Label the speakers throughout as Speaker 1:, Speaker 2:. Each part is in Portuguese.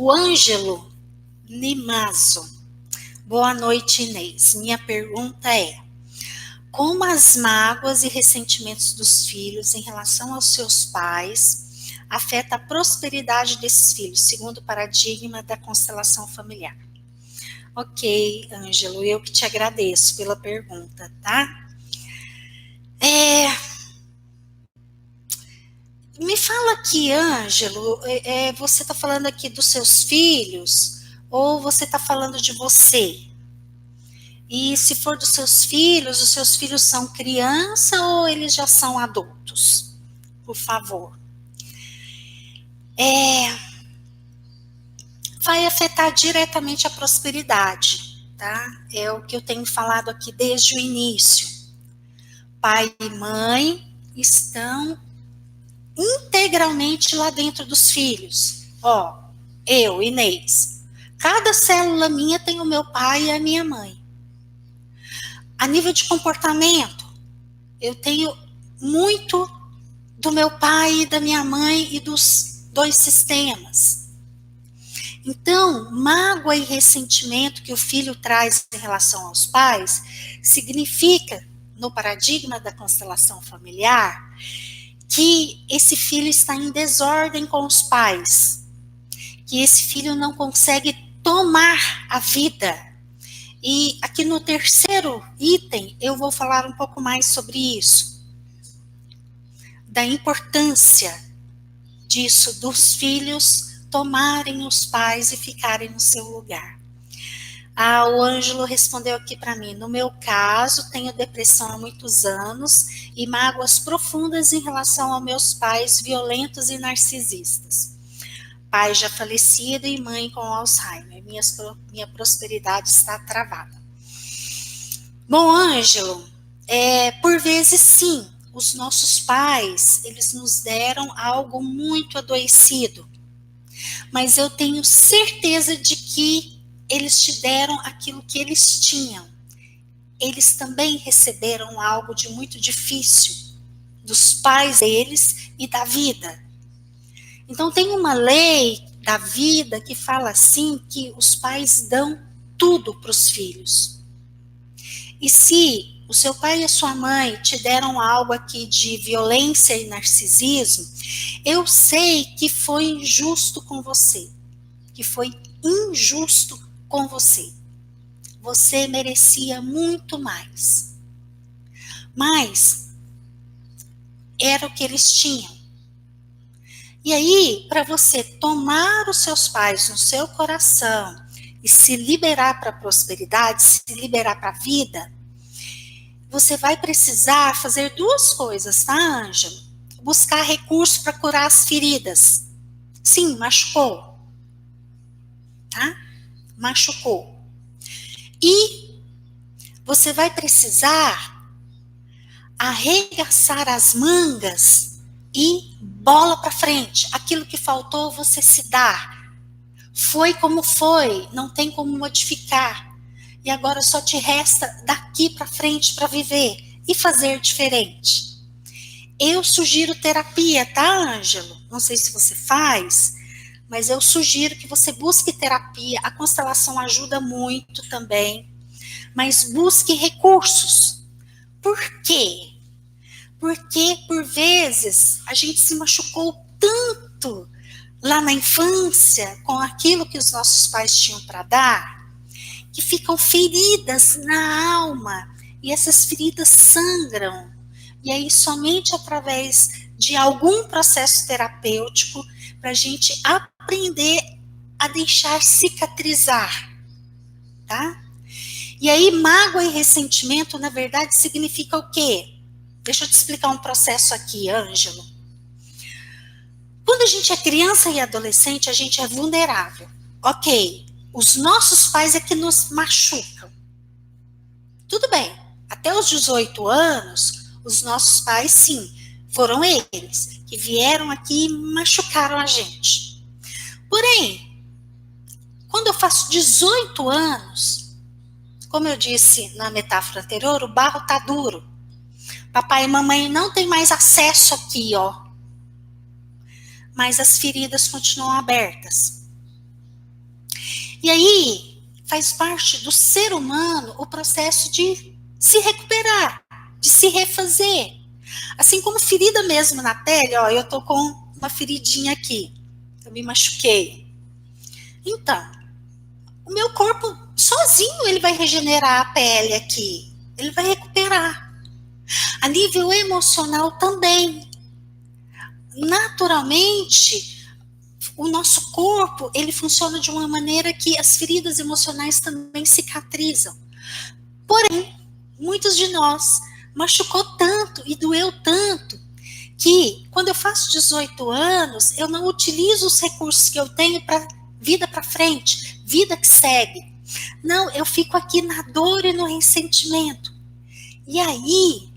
Speaker 1: O Ângelo Limazo. Boa noite, Inês. Minha pergunta é: como as mágoas e ressentimentos dos filhos em relação aos seus pais afeta a prosperidade desses filhos, segundo o paradigma da constelação familiar? Ok, Ângelo, eu que te agradeço pela pergunta, tá? Me fala aqui, Ângelo, você está falando aqui dos seus filhos ou você está falando de você? E se for dos seus filhos, os seus filhos são criança ou eles já são adultos? Por favor. Vai afetar diretamente a prosperidade, tá? É o que eu tenho falado aqui desde o início. Pai e mãe estão integralmente lá dentro dos filhos. Ó, eu, Inês, cada célula minha tem o meu pai e a minha mãe. A nível de comportamento, eu tenho muito do meu pai e da minha mãe e dos dois sistemas. Então, mágoa e ressentimento que o filho traz em relação aos pais significa, no paradigma da constelação familiar, que esse filho está em desordem com os pais, que esse filho não consegue tomar a vida. E aqui no terceiro item eu vou falar um pouco mais sobre isso, da importância disso, dos filhos tomarem os pais e ficarem no seu lugar. O Ângelo respondeu aqui para mim: no meu caso, tenho depressão há muitos anos e mágoas profundas em relação aos meus pais violentos e narcisistas. Pai já falecido e mãe com Alzheimer. Minha prosperidade está travada. Bom, Ângelo, por vezes sim, os nossos pais, eles nos deram algo muito adoecido. Mas eu tenho certeza de que eles te deram aquilo que eles tinham. Eles também receberam algo de muito difícil dos pais deles e da vida. Então tem uma lei da vida que fala assim, que os pais dão tudo para os filhos. E se o seu pai e a sua mãe te deram algo aqui de violência e narcisismo, eu sei que foi injusto com você, que foi injusto com você. Você merecia muito mais. Mas era o que eles tinham. E aí, para você tomar os seus pais no seu coração e se liberar para a prosperidade, se liberar para a vida, você vai precisar fazer duas coisas, tá, Ângelo? Buscar recursos para curar as feridas. Sim, machucou. Tá? Machucou. E você vai precisar arregaçar as mangas e bola para frente. Aquilo que faltou, você se dá. Foi como foi, não tem como modificar. E agora só te resta daqui para frente para viver e fazer diferente. Eu sugiro terapia, tá, Ângelo? Não sei se você faz, mas eu sugiro que você busque terapia. A constelação ajuda muito também, mas busque recursos. Por quê? Porque, por vezes, a gente se machucou tanto lá na infância com aquilo que os nossos pais tinham para dar, que ficam feridas na alma, e essas feridas sangram. E aí, somente através de algum processo terapêutico, para a gente aprender a deixar cicatrizar, tá? E aí, mágoa e ressentimento, na verdade, significa o quê? Deixa eu te explicar um processo aqui, Ângelo. Quando a gente é criança e adolescente, a gente é vulnerável. Ok, os nossos pais é que nos machucam. Tudo bem, até os 18 anos, os nossos pais, sim, foram eles que vieram aqui e machucaram a gente. Porém, quando eu faço 18 anos, como eu disse na metáfora anterior, o barro tá duro. Papai e mamãe não têm mais acesso aqui, ó. Mas as feridas continuam abertas. E aí, faz parte do ser humano o processo de se recuperar, de se refazer. Assim como ferida mesmo na pele, ó, eu tô com uma feridinha aqui, eu me machuquei. Então, o meu corpo sozinho ele vai regenerar a pele aqui, ele vai recuperar. A nível emocional também. Naturalmente, o nosso corpo, ele funciona de uma maneira que as feridas emocionais também cicatrizam. Porém, muitos de nós machucou tanto e doeu tanto que quando eu faço 18 anos, eu não utilizo os recursos que eu tenho para vida para frente, vida que segue. Não, eu fico aqui na dor e no ressentimento. E aí,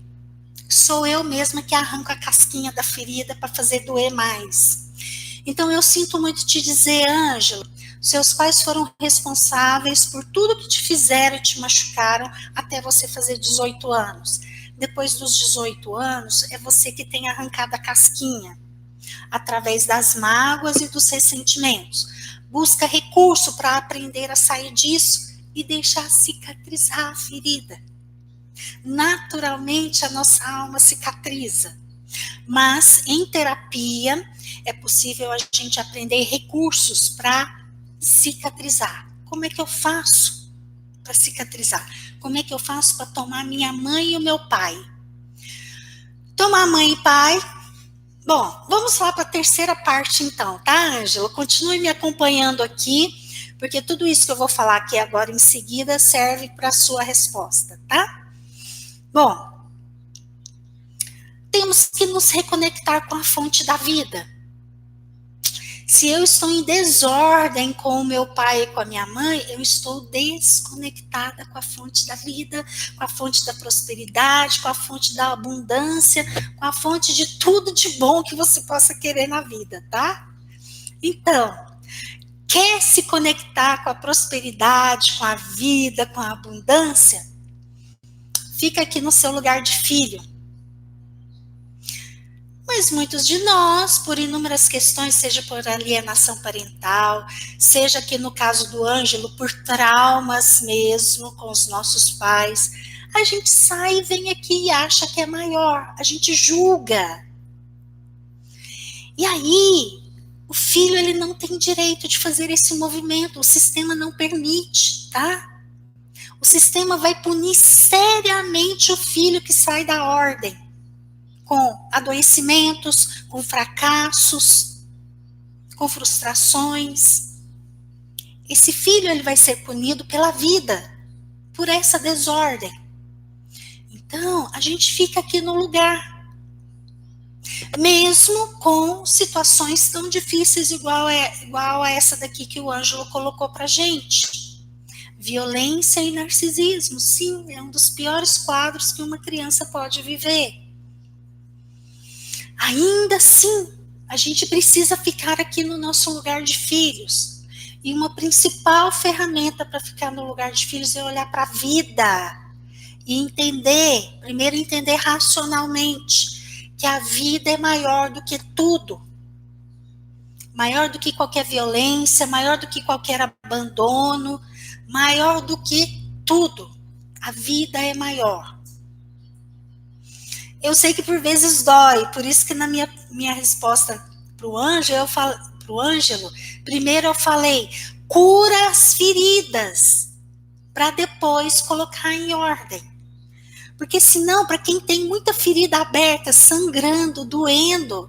Speaker 1: sou eu mesma que arranco a casquinha da ferida para fazer doer mais. Então eu sinto muito te dizer, Ângela, seus pais foram responsáveis por tudo que te fizeram e te machucaram até você fazer 18 anos. Depois dos 18 anos, é você que tem arrancado a casquinha, através das mágoas e dos ressentimentos. Busca recurso para aprender a sair disso e deixar cicatrizar a ferida. Naturalmente, a nossa alma cicatriza. Mas em terapia é possível a gente aprender recursos para cicatrizar. Como é que eu faço para cicatrizar? Como é que eu faço para tomar minha mãe e o meu pai? Tomar mãe e pai. Bom, vamos lá para a terceira parte então, tá, Ângela? Continue me acompanhando aqui, porque tudo isso que eu vou falar aqui agora em seguida serve para a sua resposta, tá? Bom, temos que nos reconectar com a fonte da vida. Se eu estou em desordem com o meu pai e com a minha mãe, eu estou desconectada com a fonte da vida, com a fonte da prosperidade, com a fonte da abundância, com a fonte de tudo de bom que você possa querer na vida, tá? Então, quer se conectar com a prosperidade, com a vida, com a abundância? Fica aqui no seu lugar de filho. Mas muitos de nós, por inúmeras questões, seja por alienação parental, seja que no caso do Ângelo, por traumas mesmo com os nossos pais, a gente sai e vem aqui e acha que é maior, a gente julga. E aí, o filho ele não tem direito de fazer esse movimento, o sistema não permite, tá? O sistema vai punir seriamente o filho que sai da ordem. Com adoecimentos, com fracassos, com frustrações. Esse filho ele vai ser punido pela vida, por essa desordem. Então, a gente fica aqui no lugar. Mesmo com situações tão difíceis igual a essa daqui que o Ângelo colocou pra gente. Violência e narcisismo, sim, é um dos piores quadros que uma criança pode viver. Ainda assim, a gente precisa ficar aqui no nosso lugar de filhos. E uma principal ferramenta para ficar no lugar de filhos é olhar para a vida. E entender, primeiro entender racionalmente, que a vida é maior do que tudo. Maior do que qualquer violência, maior do que qualquer abandono, maior do que tudo. A vida é maior. Eu sei que por vezes dói, por isso que na minha resposta para o Ângelo, primeiro eu falei, cura as feridas, para depois colocar em ordem. Porque senão, para quem tem muita ferida aberta, sangrando, doendo,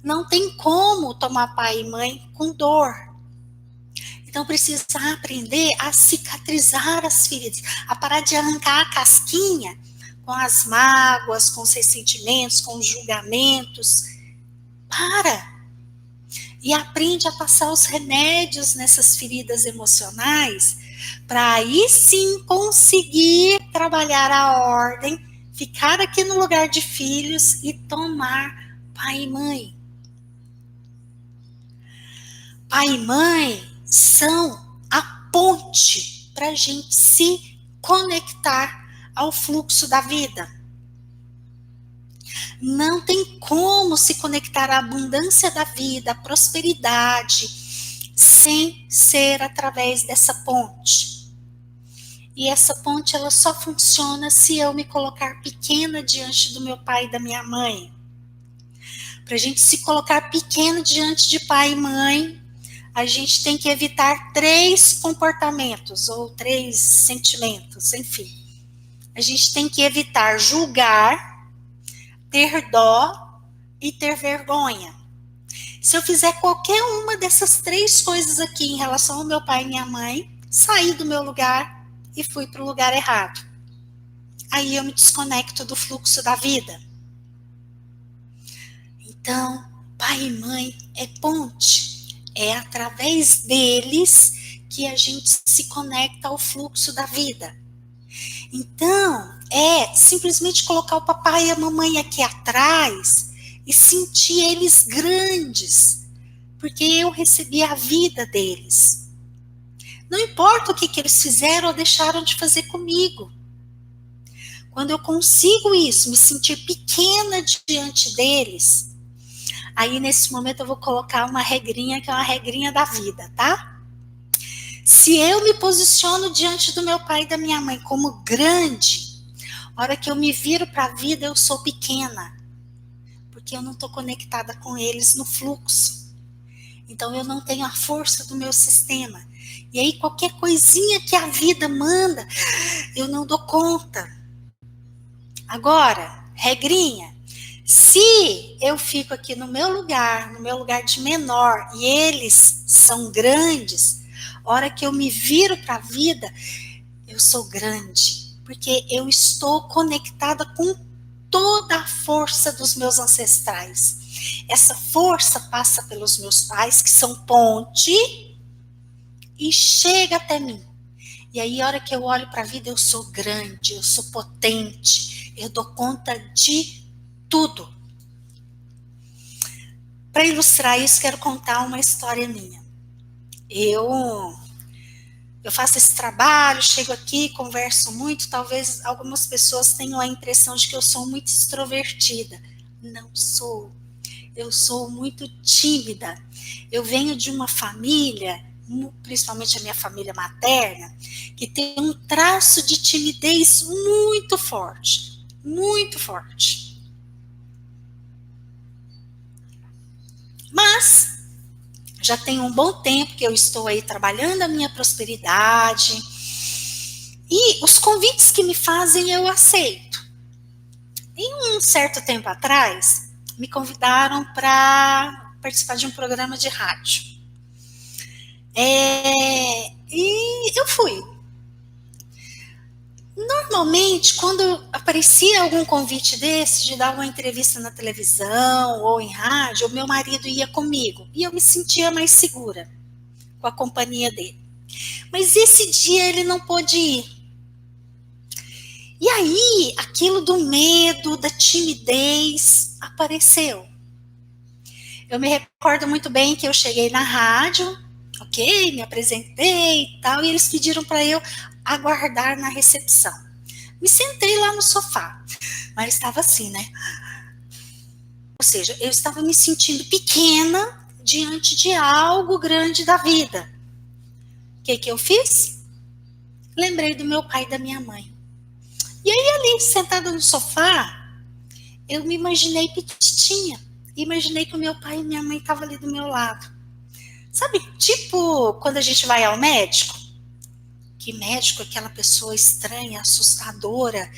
Speaker 1: não tem como tomar pai e mãe com dor. Então precisa aprender a cicatrizar as feridas, a parar de arrancar a casquinha, com as mágoas, com os ressentimentos, com os julgamentos. Para! E aprende a passar os remédios nessas feridas emocionais, para aí sim conseguir trabalhar a ordem, ficar aqui no lugar de filhos e tomar pai e mãe. Pai e mãe são a ponte para a gente se conectar ao fluxo da vida. Não tem como se conectar à abundância da vida, à prosperidade, sem ser através dessa ponte. E essa ponte, ela só funciona se eu me colocar pequena diante do meu pai e da minha mãe. Para a gente se colocar pequeno diante de pai e mãe, a gente tem que evitar 3 comportamentos, ou 3 sentimentos, enfim. A gente tem que evitar julgar, ter dó e ter vergonha. Se eu fizer qualquer uma dessas 3 coisas aqui em relação ao meu pai e minha mãe, saí do meu lugar e fui para o lugar errado. Aí eu me desconecto do fluxo da vida. Então, pai e mãe é ponte. É através deles que a gente se conecta ao fluxo da vida. Então, é simplesmente colocar o papai e a mamãe aqui atrás e sentir eles grandes, porque eu recebi a vida deles. Não importa o que eles fizeram ou deixaram de fazer comigo. Quando eu consigo isso, me sentir pequena diante deles, aí nesse momento eu vou colocar uma regrinha que é uma regrinha da vida, tá? Se eu me posiciono diante do meu pai e da minha mãe como grande, a hora que eu me viro para a vida eu sou pequena, porque eu não estou conectada com eles no fluxo. Então eu não tenho a força do meu sistema. E aí qualquer coisinha que a vida manda, eu não dou conta. Agora, regrinha. Se eu fico aqui no meu lugar de menor, e eles são grandes, a hora que eu me viro para a vida, eu sou grande, porque eu estou conectada com toda a força dos meus ancestrais. Essa força passa pelos meus pais, que são ponte, e chega até mim. E aí, a hora que eu olho para a vida, eu sou grande, eu sou potente, eu dou conta de tudo. Para ilustrar isso, quero contar uma história minha. Eu faço esse trabalho, chego aqui, converso muito, talvez algumas pessoas tenham a impressão de que eu sou muito extrovertida. Não sou. Eu sou muito tímida. Eu venho de uma família, principalmente a minha família materna, que tem um traço de timidez muito forte. Muito forte. Mas já tem um bom tempo que eu estou aí trabalhando a minha prosperidade e os convites que me fazem eu aceito. E um certo tempo atrás, me convidaram para participar de um programa de rádio. E eu fui. Normalmente, quando aparecia algum convite desse, de dar uma entrevista na televisão ou em rádio, o meu marido ia comigo. E eu me sentia mais segura com a companhia dele. Mas esse dia ele não pôde ir. E aí, aquilo do medo, da timidez, apareceu. Eu me recordo muito bem que eu cheguei na rádio, ok, me apresentei e tal, e eles pediram para eu aguardar na recepção. Me sentei lá no sofá, mas estava assim, né? Ou seja, eu estava me sentindo pequena diante de algo grande da vida. O que eu fiz? Lembrei do meu pai e da minha mãe. E aí ali, sentada no sofá, eu me imaginei pequitinha. Imaginei que o meu pai e minha mãe estavam ali do meu lado. Sabe, tipo quando a gente vai ao médico? Que médico é aquela pessoa estranha, assustadora,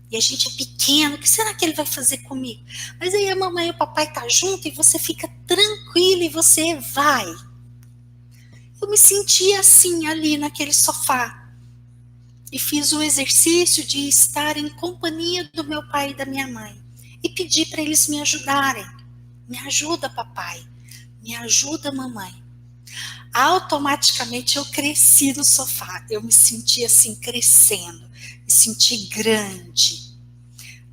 Speaker 1: e a gente é pequeno, o que será que ele vai fazer comigo? Mas aí a mamãe e o papai tá junto e você fica tranquilo e você vai. Eu me senti assim ali naquele sofá e fiz o exercício de estar em companhia do meu pai e da minha mãe e pedi para eles me ajudarem. Me ajuda, papai. Me ajuda, mamãe. Automaticamente eu cresci no sofá. Eu me senti assim crescendo, me senti grande.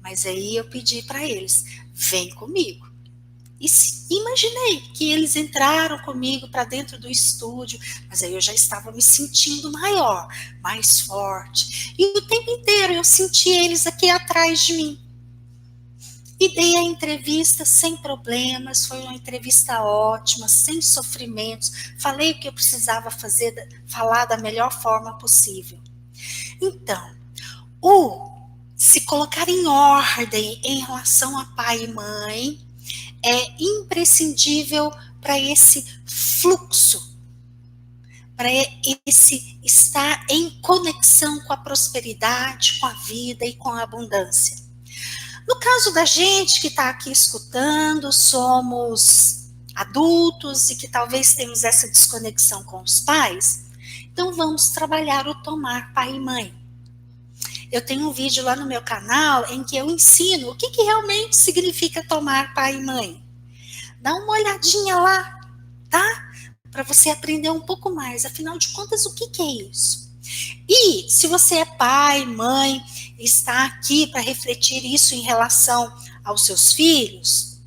Speaker 1: Mas aí eu pedi para eles, vem comigo. E imaginei que eles entraram comigo para dentro do estúdio, mas aí eu já estava me sentindo maior, mais forte. E o tempo inteiro eu senti eles aqui atrás de mim. E dei a entrevista sem problemas, foi uma entrevista ótima, sem sofrimentos. Falei o que eu precisava falar da melhor forma possível. Então, se colocar em ordem em relação a pai e mãe é imprescindível para esse fluxo, para esse estar em conexão com a prosperidade, com a vida e com a abundância. No caso da gente que está aqui escutando, somos adultos e que talvez temos essa desconexão com os pais, então vamos trabalhar o tomar pai e mãe. Eu tenho um vídeo lá no meu canal em que eu ensino o que realmente significa tomar pai e mãe. Dá uma olhadinha lá, tá? Para você aprender um pouco mais. Afinal de contas, o que é isso? E se você é pai, mãe, está aqui para refletir isso em relação aos seus filhos,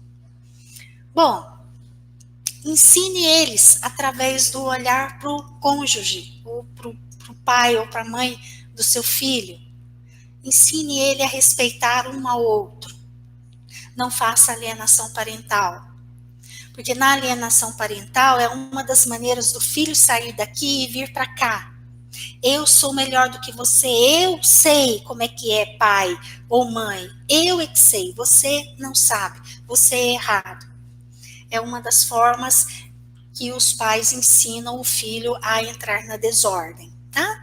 Speaker 1: bom, ensine eles através do olhar para o cônjuge, ou para o pai ou para a mãe do seu filho. Ensine ele a respeitar um ao outro. Não faça alienação parental. Porque na alienação parental é uma das maneiras do filho sair daqui e vir para cá. Eu sou melhor do que você, eu sei como é que é pai ou mãe. Eu é que sei, você não sabe, você é errado. É uma das formas que os pais ensinam o filho a entrar na desordem, tá?